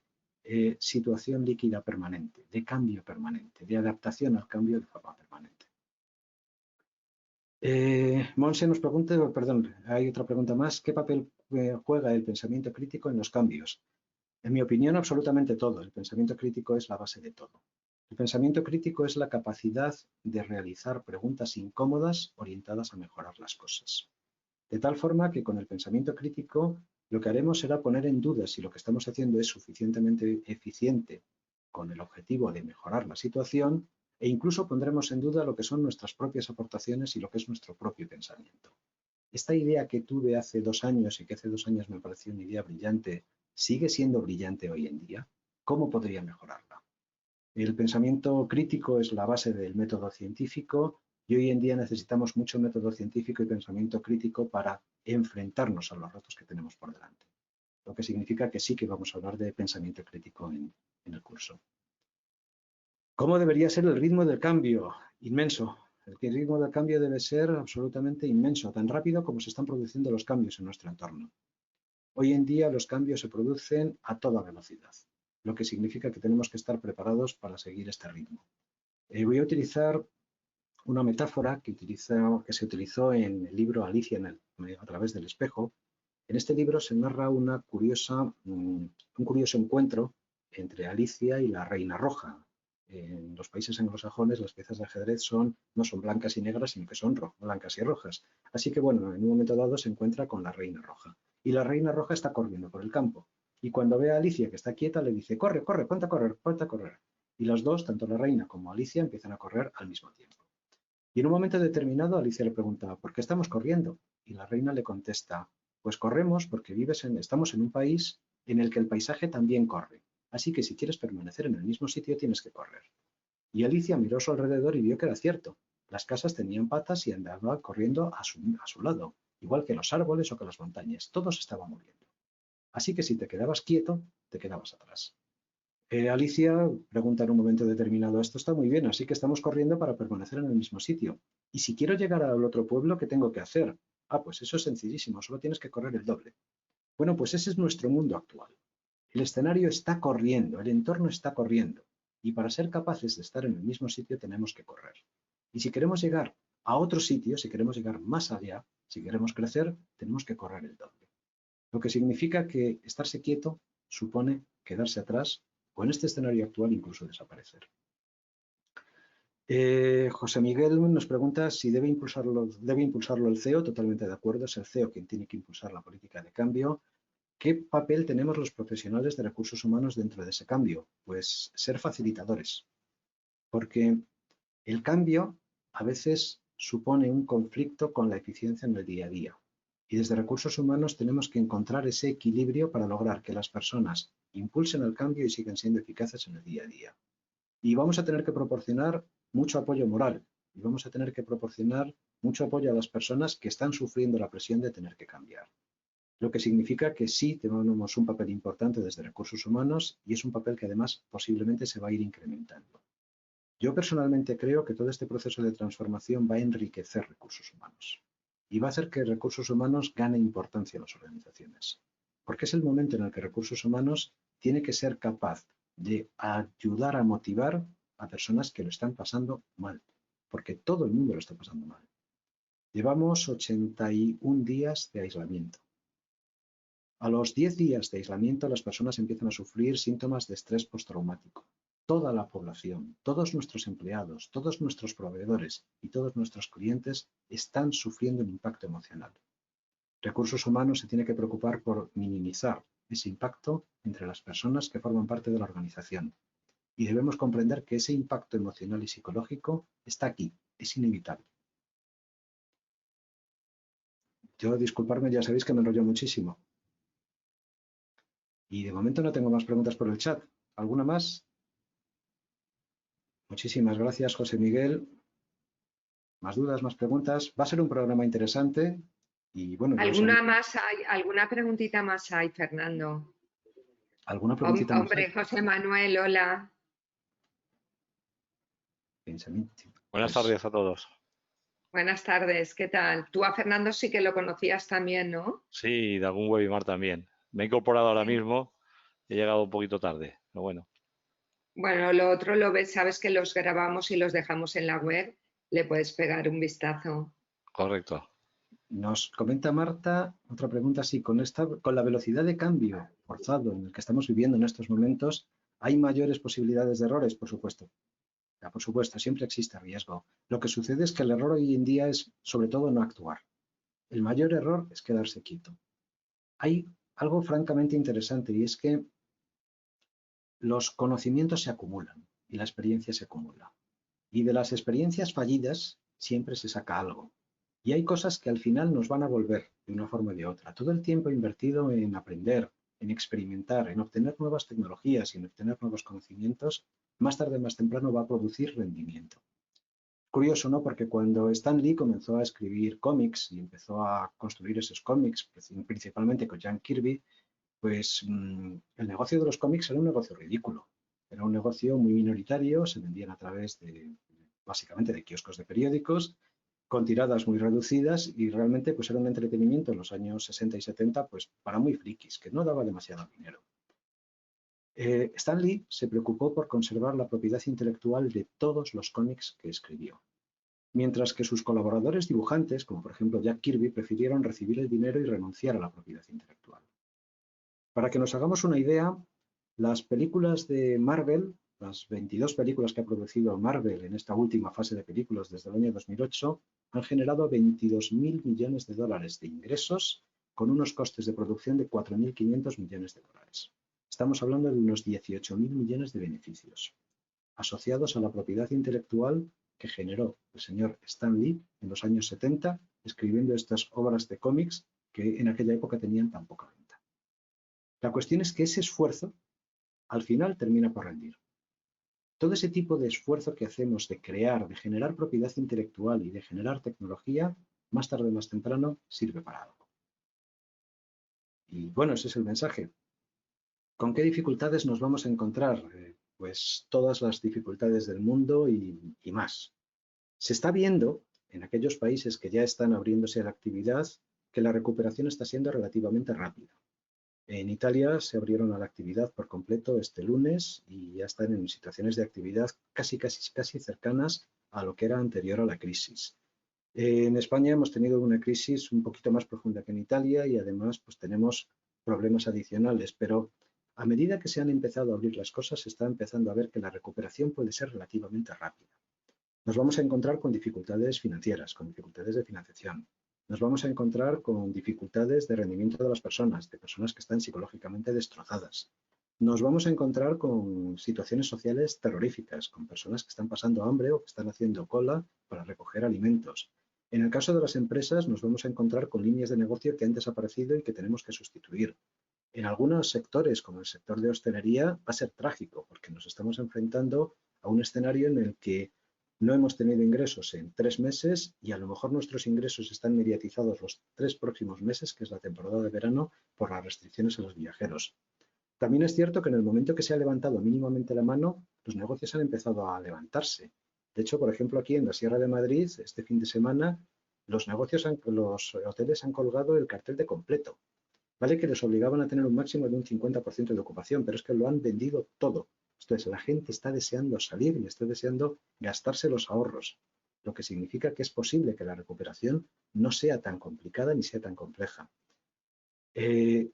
situación líquida permanente, de cambio permanente, de adaptación al cambio de forma permanente. Monse nos pregunta, perdón, hay otra pregunta más. ¿Qué papel juega el pensamiento crítico en los cambios? En mi opinión, absolutamente todo. El pensamiento crítico es la base de todo. El pensamiento crítico es la capacidad de realizar preguntas incómodas orientadas a mejorar las cosas. De tal forma que con el pensamiento crítico lo que haremos será poner en duda si lo que estamos haciendo es suficientemente eficiente con el objetivo de mejorar la situación, e incluso pondremos en duda lo que son nuestras propias aportaciones y lo que es nuestro propio pensamiento. Esta idea que tuve hace 2 años y que hace 2 años me pareció una idea brillante, ¿sigue siendo brillante hoy en día? ¿Cómo podría mejorarla? El pensamiento crítico es la base del método científico y hoy en día necesitamos mucho método científico y pensamiento crítico para enfrentarnos a los retos que tenemos por delante. Lo que significa que sí que vamos a hablar de pensamiento crítico en el curso. ¿Cómo debería ser el ritmo del cambio? Inmenso. El ritmo del cambio debe ser absolutamente inmenso, tan rápido como se están produciendo los cambios en nuestro entorno. Hoy en día los cambios se producen a toda velocidad, lo que significa que tenemos que estar preparados para seguir este ritmo. Voy a utilizar una metáfora que se utilizó en el libro Alicia a través del espejo. En este libro se narra un curioso encuentro entre Alicia y la Reina Roja. En los países anglosajones las piezas de ajedrez no son blancas y negras, sino que son blancas y rojas. Así que, bueno, en un momento dado se encuentra con la Reina Roja. Y la Reina Roja está corriendo por el campo. Y cuando ve a Alicia que está quieta, le dice, corre, corre, ponte a correr, ponte a correr. Y las dos, tanto la Reina como Alicia, empiezan a correr al mismo tiempo. Y en un momento determinado Alicia le pregunta, ¿por qué estamos corriendo? Y la Reina le contesta, pues corremos porque estamos en un país en el que el paisaje también corre. Así que si quieres permanecer en el mismo sitio tienes que correr. Y Alicia miró a su alrededor y vio que era cierto. Las casas tenían patas y andaba corriendo a su lado, igual que los árboles o que las montañas. Todo se estaba moviendo. Así que si te quedabas quieto, te quedabas atrás. Alicia pregunta en un momento determinado, esto está muy bien, así que estamos corriendo para permanecer en el mismo sitio. Y si quiero llegar al otro pueblo, ¿qué tengo que hacer? Ah, pues eso es sencillísimo, solo tienes que correr el doble. Bueno, pues ese es nuestro mundo actual. El escenario está corriendo, el entorno está corriendo. Y para ser capaces de estar en el mismo sitio tenemos que correr. Y si queremos llegar a otro sitio, si queremos llegar más allá, si queremos crecer, tenemos que correr el doble. Lo que significa que estarse quieto supone quedarse atrás o en este escenario actual incluso desaparecer. José Miguel nos pregunta si debe impulsarlo el CEO. Totalmente de acuerdo, es el CEO quien tiene que impulsar la política de cambio. ¿Qué papel tenemos los profesionales de recursos humanos dentro de ese cambio? Pues ser facilitadores, porque el cambio a veces supone un conflicto con la eficiencia en el día a día. Y desde recursos humanos tenemos que encontrar ese equilibrio para lograr que las personas impulsen el cambio y sigan siendo eficaces en el día a día. Y vamos a tener que proporcionar mucho apoyo moral y vamos a tener que proporcionar mucho apoyo a las personas que están sufriendo la presión de tener que cambiar. Lo que significa que sí tenemos un papel importante desde recursos humanos y es un papel que además posiblemente se va a ir incrementando. Yo personalmente creo que todo este proceso de transformación va a enriquecer recursos humanos y va a hacer que recursos humanos gane importancia en las organizaciones, porque es el momento en el que recursos humanos tiene que ser capaz de ayudar a motivar a personas que lo están pasando mal, porque todo el mundo lo está pasando mal. Llevamos 81 días de aislamiento. A los 10 días de aislamiento las personas empiezan a sufrir síntomas de estrés postraumático. Toda la población, todos nuestros empleados, todos nuestros proveedores y todos nuestros clientes están sufriendo un impacto emocional. Recursos humanos se tiene que preocupar por minimizar ese impacto entre las personas que forman parte de la organización. Y debemos comprender que ese impacto emocional y psicológico está aquí, es inevitable. Yo, disculparme, ya sabéis que me enrollo muchísimo. Y de momento no tengo más preguntas por el chat. ¿Alguna más? Muchísimas gracias, José Miguel. ¿Más dudas, más preguntas? Va a ser un programa interesante y bueno. ¿Alguna más hay? ¿Alguna preguntita más hay, Fernando? ¿Alguna preguntita más hay? Hombre, José Manuel, hola. Buenas tardes a todos. Buenas tardes, ¿qué tal? Tú a Fernando sí que lo conocías también, ¿no? Sí, de algún webinar también. Me he incorporado ahora mismo, he llegado un poquito tarde, pero bueno. Bueno, lo otro lo ves, sabes que los grabamos y los dejamos en la web, le puedes pegar un vistazo. Correcto. Nos comenta Marta otra pregunta, sí, con la velocidad de cambio forzado en el que estamos viviendo en estos momentos, ¿hay mayores posibilidades de errores? Por supuesto. Ya, por supuesto, siempre existe riesgo. Lo que sucede es que el error hoy en día es, sobre todo, no actuar. El mayor error es quedarse quieto. Hay algo francamente interesante y es que los conocimientos se acumulan y la experiencia se acumula. Y de las experiencias fallidas siempre se saca algo. Y hay cosas que al final nos van a volver de una forma o de otra. Todo el tiempo invertido en aprender, en experimentar, en obtener nuevas tecnologías y en obtener nuevos conocimientos, más tarde o más temprano va a producir rendimiento. Curioso, ¿no? Porque cuando Stan Lee comenzó a escribir cómics y empezó a construir esos cómics, principalmente con Jack Kirby, pues el negocio de los cómics era un negocio ridículo. Era un negocio muy minoritario, se vendían a través de, básicamente, de kioscos de periódicos, con tiradas muy reducidas y realmente pues era un entretenimiento en los años 60 y 70 pues para muy frikis, que no daba demasiado dinero. Stan Lee se preocupó por conservar la propiedad intelectual de todos los cómics que escribió, mientras que sus colaboradores dibujantes, como por ejemplo Jack Kirby, prefirieron recibir el dinero y renunciar a la propiedad intelectual. Para que nos hagamos una idea, las películas de Marvel, las 22 películas que ha producido Marvel en esta última fase de películas desde el año 2008, han generado 22.000 millones de dólares de ingresos con unos costes de producción de 4.500 millones de dólares. Estamos hablando de unos 18.000 millones de beneficios asociados a la propiedad intelectual que generó el señor Stan Lee en los años 70, escribiendo estas obras de cómics que en aquella época tenían tan poca venta. La cuestión es que ese esfuerzo al final termina por rendir. Todo ese tipo de esfuerzo que hacemos de crear, de generar propiedad intelectual y de generar tecnología, más tarde o más temprano, sirve para algo. Y bueno, ese es el mensaje. ¿Con qué dificultades nos vamos a encontrar? Pues todas las dificultades del mundo y más. Se está viendo en aquellos países que ya están abriéndose a la actividad que la recuperación está siendo relativamente rápida. En Italia se abrieron a la actividad por completo este lunes y ya están en situaciones de actividad casi cercanas a lo que era anterior a la crisis. En España hemos tenido una crisis un poquito más profunda que en Italia y además pues tenemos problemas adicionales, pero a medida que se han empezado a abrir las cosas, se está empezando a ver que la recuperación puede ser relativamente rápida. Nos vamos a encontrar con dificultades financieras, con dificultades de financiación. Nos vamos a encontrar con dificultades de rendimiento de las personas, de personas que están psicológicamente destrozadas. Nos vamos a encontrar con situaciones sociales terroríficas, con personas que están pasando hambre o que están haciendo cola para recoger alimentos. En el caso de las empresas, nos vamos a encontrar con líneas de negocio que han desaparecido y que tenemos que sustituir. En algunos sectores, como el sector de hostelería, va a ser trágico, porque nos estamos enfrentando a un escenario en el que no hemos tenido ingresos en 3 meses y a lo mejor nuestros ingresos están mediatizados los 3 próximos meses, que es la temporada de verano, por las restricciones a los viajeros. También es cierto que en el momento que se ha levantado mínimamente la mano, los negocios han empezado a levantarse. De hecho, por ejemplo, aquí en la Sierra de Madrid, este fin de semana, los hoteles han colgado el cartel de completo. Vale que les obligaban a tener un máximo de un 50% de ocupación, pero es que lo han vendido todo. Entonces, la gente está deseando salir y está deseando gastarse los ahorros, lo que significa que es posible que la recuperación no sea tan complicada ni sea tan compleja.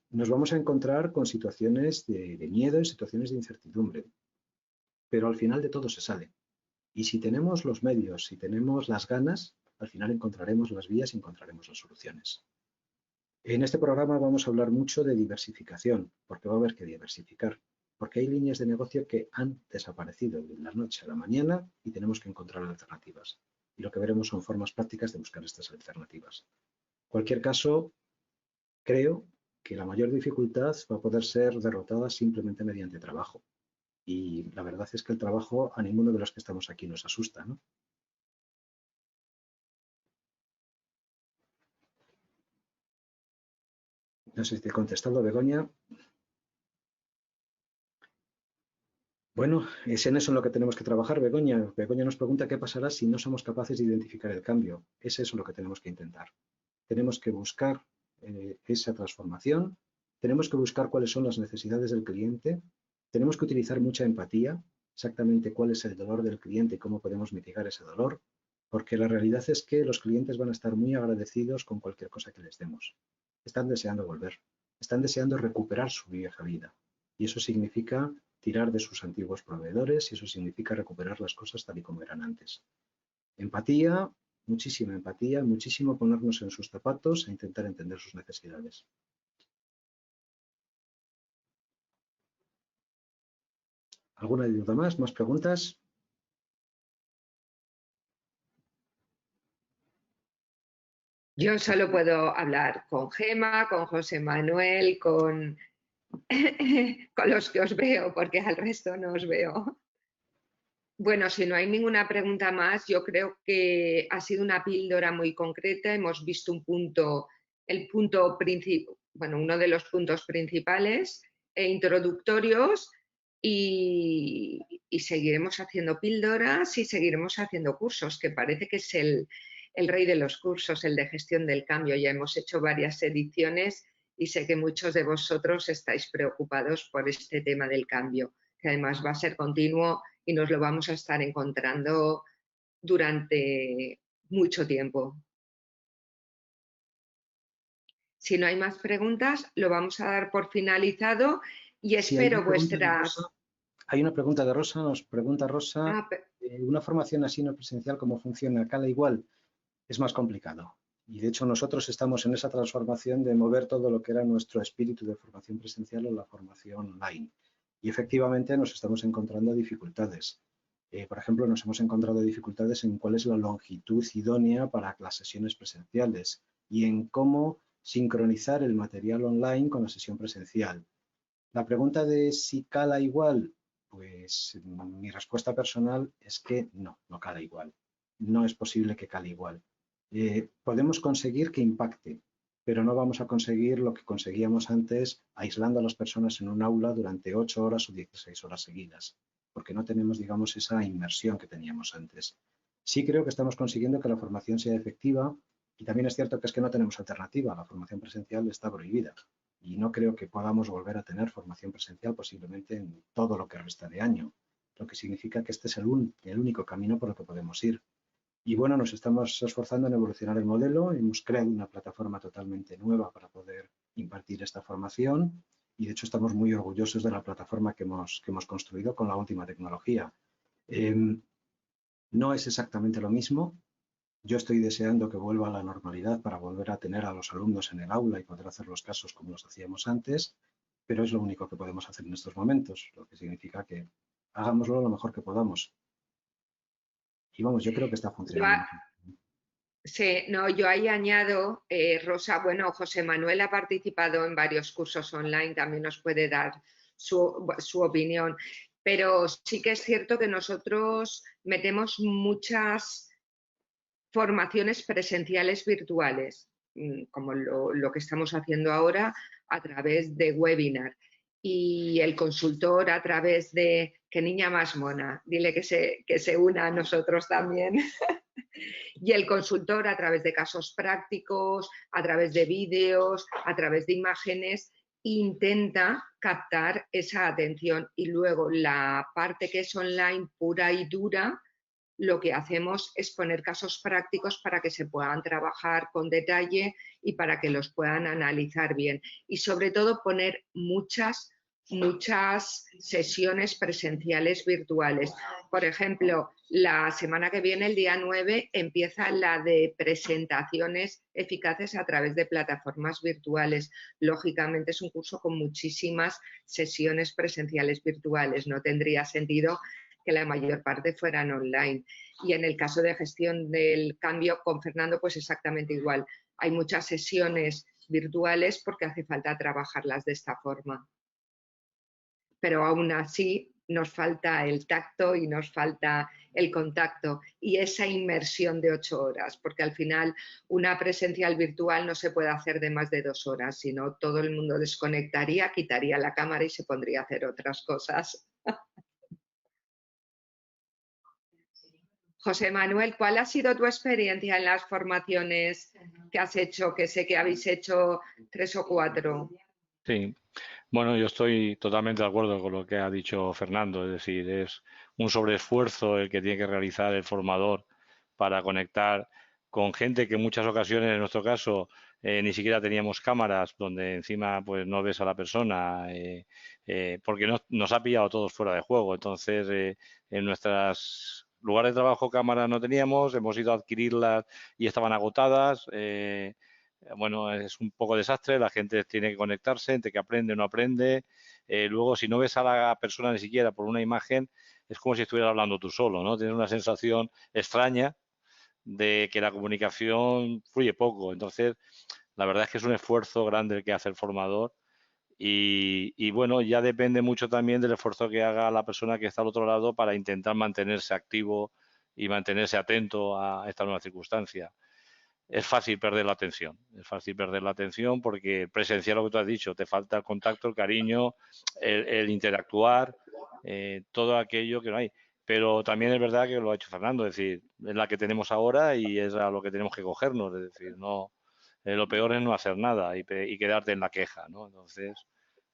Nos vamos a encontrar con situaciones de miedo y situaciones de incertidumbre, pero al final de todo se sale. Y si tenemos los medios, si tenemos las ganas, al final encontraremos las vías y encontraremos las soluciones. En este programa vamos a hablar mucho de diversificación, porque va a haber que diversificar, porque hay líneas de negocio que han desaparecido de la noche a la mañana y tenemos que encontrar alternativas. Y lo que veremos son formas prácticas de buscar estas alternativas. En cualquier caso, creo que la mayor dificultad va a poder ser derrotada simplemente mediante trabajo. Y la verdad es que el trabajo a ninguno de los que estamos aquí nos asusta, ¿no? No sé si te he contestado, Begoña. Bueno, es en eso en lo que tenemos que trabajar, Begoña. Begoña nos pregunta qué pasará si no somos capaces de identificar el cambio. Es eso lo que tenemos que intentar. Tenemos que buscar esa transformación, tenemos que buscar cuáles son las necesidades del cliente, tenemos que utilizar mucha empatía, exactamente cuál es el dolor del cliente y cómo podemos mitigar ese dolor, porque la realidad es que los clientes van a estar muy agradecidos con cualquier cosa que les demos. Están deseando volver, están deseando recuperar su vieja vida. Y eso significa tirar de sus antiguos proveedores y eso significa recuperar las cosas tal y como eran antes. Empatía, muchísima empatía, muchísimo ponernos en sus zapatos e intentar entender sus necesidades. ¿Alguna duda más? ¿Más preguntas? Yo solo puedo hablar con Gema, con José Manuel, con los que os veo, porque al resto no os veo. Bueno, si no hay ninguna pregunta más, yo creo que ha sido una píldora muy concreta. Hemos visto uno de los puntos principales e introductorios y seguiremos haciendo píldoras y seguiremos haciendo cursos, que parece que es el rey de los cursos, el de gestión del cambio. Ya hemos hecho varias ediciones y sé que muchos de vosotros estáis preocupados por este tema del cambio, que además va a ser continuo y nos lo vamos a estar encontrando durante mucho tiempo. Si no hay más preguntas, lo vamos a dar por finalizado y espero vuestras... Hay una pregunta de Rosa, nos pregunta Rosa, ¿una formación así no presencial cómo funciona? ¿Cala igual? Es más complicado. Y de hecho nosotros estamos en esa transformación de mover todo lo que era nuestro espíritu de formación presencial a la formación online. Y efectivamente nos estamos encontrando dificultades. Por ejemplo, nos hemos encontrado dificultades en cuál es la longitud idónea para las sesiones presenciales y en cómo sincronizar el material online con la sesión presencial. La pregunta de si cala igual, pues mi respuesta personal es que no cala igual. No es posible que cale igual. Podemos conseguir que impacte, pero no vamos a conseguir lo que conseguíamos antes aislando a las personas en un aula durante 8 horas o 16 horas seguidas, porque no tenemos, digamos, esa inmersión que teníamos antes. Sí creo que estamos consiguiendo que la formación sea efectiva y también es cierto que no tenemos alternativa. La formación presencial está prohibida. y no creo que podamos volver a tener formación presencial posiblemente en todo lo que resta de año, lo que significa que este es el único camino por el que podemos ir. Y bueno, nos estamos esforzando en evolucionar el modelo, hemos creado una plataforma totalmente nueva para poder impartir esta formación y de hecho estamos muy orgullosos de la plataforma que hemos construido con la última tecnología. No es exactamente lo mismo. Yo estoy deseando que vuelva a la normalidad para volver a tener a los alumnos en el aula y poder hacer los casos como los hacíamos antes, pero es lo único que podemos hacer en estos momentos, lo que significa que hagámoslo lo mejor que podamos. Y vamos, yo creo que está funcionando. Sí, no, yo ahí añado, Rosa, bueno, José Manuel ha participado en varios cursos online, también nos puede dar su opinión, pero sí que es cierto que nosotros metemos muchas formaciones presenciales virtuales, como lo que estamos haciendo ahora a través de webinar. Y el consultor a través de, qué niña más mona, dile que se una a nosotros también. Y el consultor a través de casos prácticos, a través de vídeos, a través de imágenes, intenta captar esa atención. Y luego la parte que es online pura y dura, lo que hacemos es poner casos prácticos para que se puedan trabajar con detalle y para que los puedan analizar bien. Y sobre todo poner muchas sesiones presenciales virtuales. Por ejemplo, la semana que viene, el día 9, empieza la de presentaciones eficaces a través de plataformas virtuales. Lógicamente es un curso con muchísimas sesiones presenciales virtuales. No tendría sentido que la mayor parte fueran online. Y en el caso de gestión del cambio, con Fernando, pues exactamente igual. Hay muchas sesiones virtuales porque hace falta trabajarlas de esta forma. Pero aún así nos falta el tacto y nos falta el contacto y esa inmersión de 8 horas, porque al final una presencial virtual no se puede hacer de más de 2 horas, sino todo el mundo desconectaría, quitaría la cámara y se pondría a hacer otras cosas. José Manuel, ¿cuál ha sido tu experiencia en las formaciones que has hecho? Que sé que habéis hecho 3 o 4. Sí, bueno, yo estoy totalmente de acuerdo con lo que ha dicho Fernando, es decir, es un sobreesfuerzo el que tiene que realizar el formador para conectar con gente que en muchas ocasiones, en nuestro caso, ni siquiera teníamos cámaras, donde encima pues no ves a la persona, porque nos ha pillado todos fuera de juego. Entonces, en nuestros lugares de trabajo cámaras no teníamos, hemos ido a adquirirlas y estaban agotadas. Bueno, es un poco desastre, la gente tiene que conectarse, entre que aprende o no aprende. Luego, si no ves a la persona ni siquiera por una imagen, es como si estuvieras hablando tú solo, ¿no? Tienes una sensación extraña de que la comunicación fluye poco. Entonces, la verdad es que es un esfuerzo grande el que hace el formador y bueno, ya depende mucho también del esfuerzo que haga la persona que está al otro lado para intentar mantenerse activo y mantenerse atento a esta nueva circunstancia. Es fácil perder la atención, porque presencial, lo que tú has dicho, te falta el contacto, el cariño, el interactuar, todo aquello que no hay. Pero también es verdad que lo ha hecho Fernando, es decir, es la que tenemos ahora y es a lo que tenemos que cogernos, es decir, no, lo peor es no hacer nada y quedarte en la queja, ¿no? Entonces,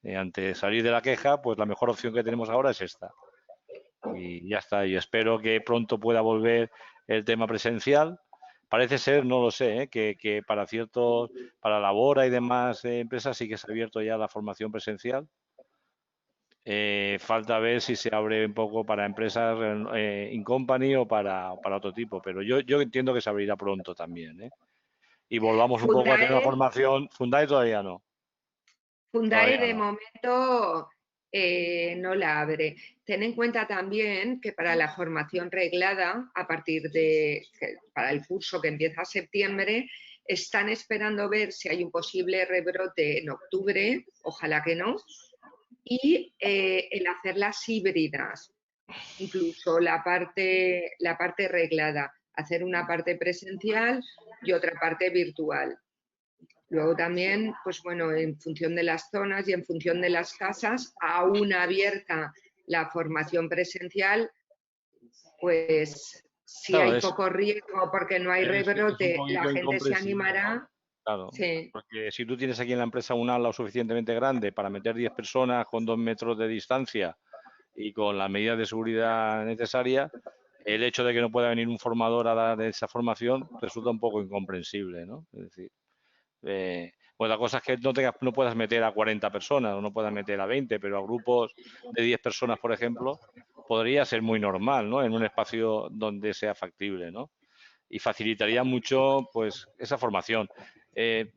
ante salir de la queja, pues la mejor opción que tenemos ahora es esta. Y ya está, yo espero que pronto pueda volver el tema presencial. Parece ser, no lo sé, que para Labora y demás empresas sí que se ha abierto ya la formación presencial. Falta ver si se abre un poco para empresas in company o para otro tipo, pero yo entiendo que se abrirá pronto también, ¿eh? Y volvamos un poco a tener una formación. Fundae todavía no. Fundae de momento no la abre. Ten en cuenta también que para la formación reglada, para el curso que empieza en septiembre, están esperando ver si hay un posible rebrote en octubre, ojalá que no, y el hacerlas híbridas, incluso la parte reglada, hacer una parte presencial y otra parte virtual. Luego también, pues bueno, en función de las zonas y en función de las casas, aún abierta la formación presencial, pues si hay poco riesgo porque no hay rebrote, la gente se animará. Claro, Sí. porque si tú tienes aquí en la empresa un aula suficientemente grande para meter 10 personas con 2 metros de distancia y con las medidas de seguridad necesarias, el hecho de que no pueda venir un formador a dar esa formación resulta un poco incomprensible, ¿no? Es decir, pues la cosa es que no puedas meter a 40 personas o no puedas meter a 20, pero a grupos de 10 personas, por ejemplo, podría ser muy normal, ¿no? En un espacio donde sea factible, ¿no? Y facilitaría mucho, pues, esa formación. Ten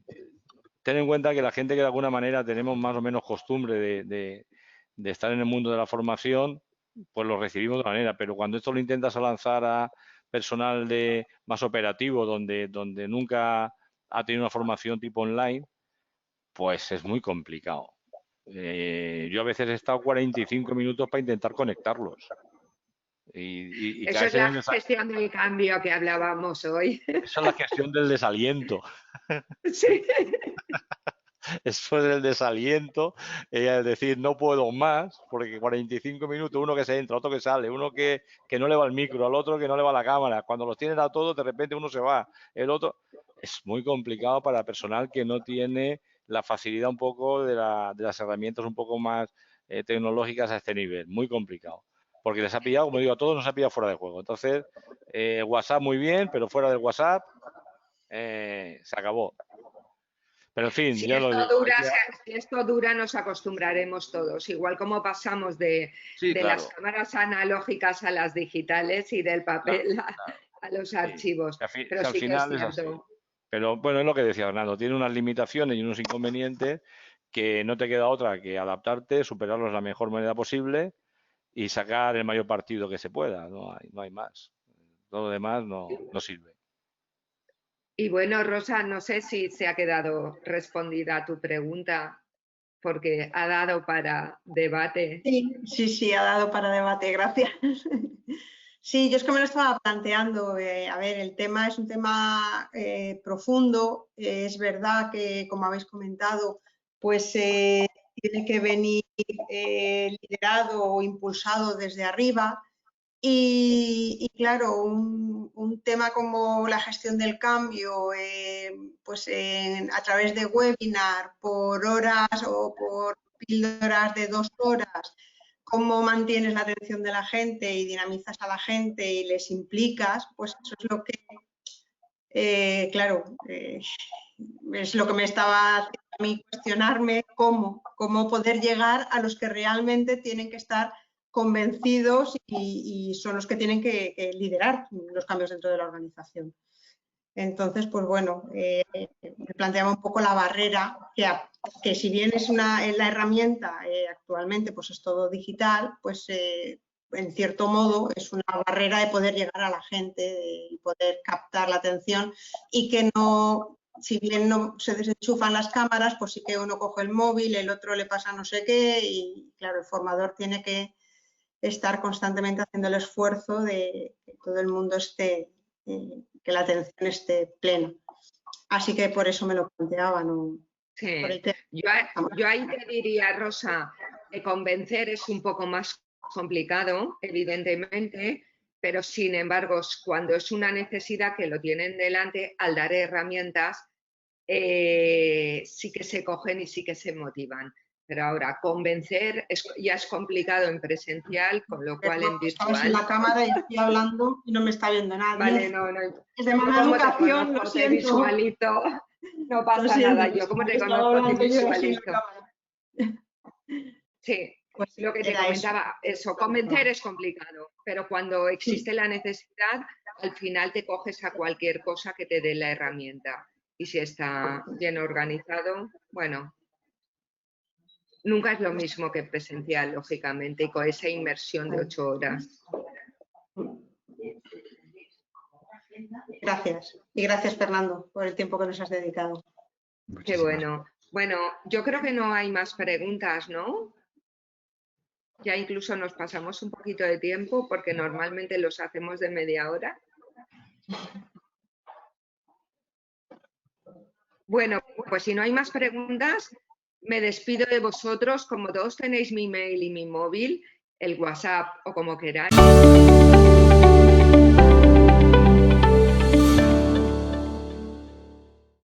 en cuenta que la gente que de alguna manera tenemos más o menos costumbre de estar en el mundo de la formación, pues lo recibimos de manera, pero cuando esto lo intentas lanzar a personal más operativo, donde nunca ha tenido una formación tipo online, pues es muy complicado. Yo a veces he estado 45 minutos para intentar conectarlos. Y Eso es la gestión del cambio que hablábamos hoy. Esa es la gestión del desaliento. Sí. Eso es el desaliento, es decir, no puedo más, porque 45 minutos, uno que se entra, otro que sale, uno que no le va el micro, al otro que no le va la cámara, cuando los tienen a todos, de repente uno se va, el otro... Es muy complicado para personal que no tiene la facilidad un poco de las herramientas un poco más tecnológicas a este nivel, muy complicado. Porque les ha pillado, como digo, a todos nos ha pillado fuera de juego. Entonces, WhatsApp muy bien, pero fuera del WhatsApp se acabó. Pero en fin, si ya lo digo. Si esto dura, nos acostumbraremos todos. Igual como pasamos de claro, las cámaras analógicas a las digitales y del papel a los archivos. Pero sí que es cierto. Pero bueno, es lo que decía Fernando, tiene unas limitaciones y unos inconvenientes que no te queda otra que adaptarte, superarlos de la mejor manera posible y sacar el mayor partido que se pueda. No hay más. Todo lo demás no sirve. Y bueno, Rosa, no sé si se ha quedado respondida tu pregunta, porque ha dado para debate. Sí, ha dado para debate, gracias. Sí, yo es que me lo estaba planteando. A ver, el tema es un tema profundo. Es verdad que, como habéis comentado, pues tiene que venir liderado o impulsado desde arriba. Y claro, un tema como la gestión del cambio, pues a través de webinar por horas o por píldoras de 2 horas, cómo mantienes la atención de la gente y dinamizas a la gente y les implicas, pues eso es lo que, claro, es lo que me estaba haciendo a mí cuestionarme cómo poder llegar a los que realmente tienen que estar convencidos y son los que tienen que liderar los cambios dentro de la organización. Entonces, pues bueno, me planteaba un poco la barrera que si bien es la herramienta actualmente pues es todo digital, pues en cierto modo es una barrera de poder llegar a la gente y poder captar la atención y que no, si bien no se desenchufan las cámaras, pues sí que uno coge el móvil, el otro le pasa no sé qué y claro, el formador tiene que estar constantemente haciendo el esfuerzo de que todo el mundo esté, que la atención esté plena. Así que por eso me lo planteaba, ¿no? Sí. Yo ahí te diría, Rosa, que convencer es un poco más complicado, evidentemente, pero sin embargo, cuando es una necesidad que lo tienen delante, al dar herramientas, sí que se cogen y sí que se motivan. Pero ahora, convencer ya es complicado en presencial, con lo cual en virtual... Estamos en la cámara y estoy hablando y no me está viendo nadie. Vale, no. Es de mala educación, lo siento. Te visualizo, no pasa nada. Yo como te conozco, te visualizo. Sí, pues lo que te comentaba, eso, convencer es complicado, pero cuando existe la necesidad, al final te coges a cualquier cosa que te dé la herramienta. Y si está bien organizado, bueno... Nunca es lo mismo que presencial, lógicamente, y con esa inmersión de 8 horas. Gracias. Y gracias, Fernando, por el tiempo que nos has dedicado. Qué bueno. Bueno, yo creo que no hay más preguntas, ¿no? Ya incluso nos pasamos un poquito de tiempo porque normalmente los hacemos de media hora. Bueno, pues si no hay más preguntas... Me despido de vosotros, como todos tenéis mi mail y mi móvil, el WhatsApp o como queráis.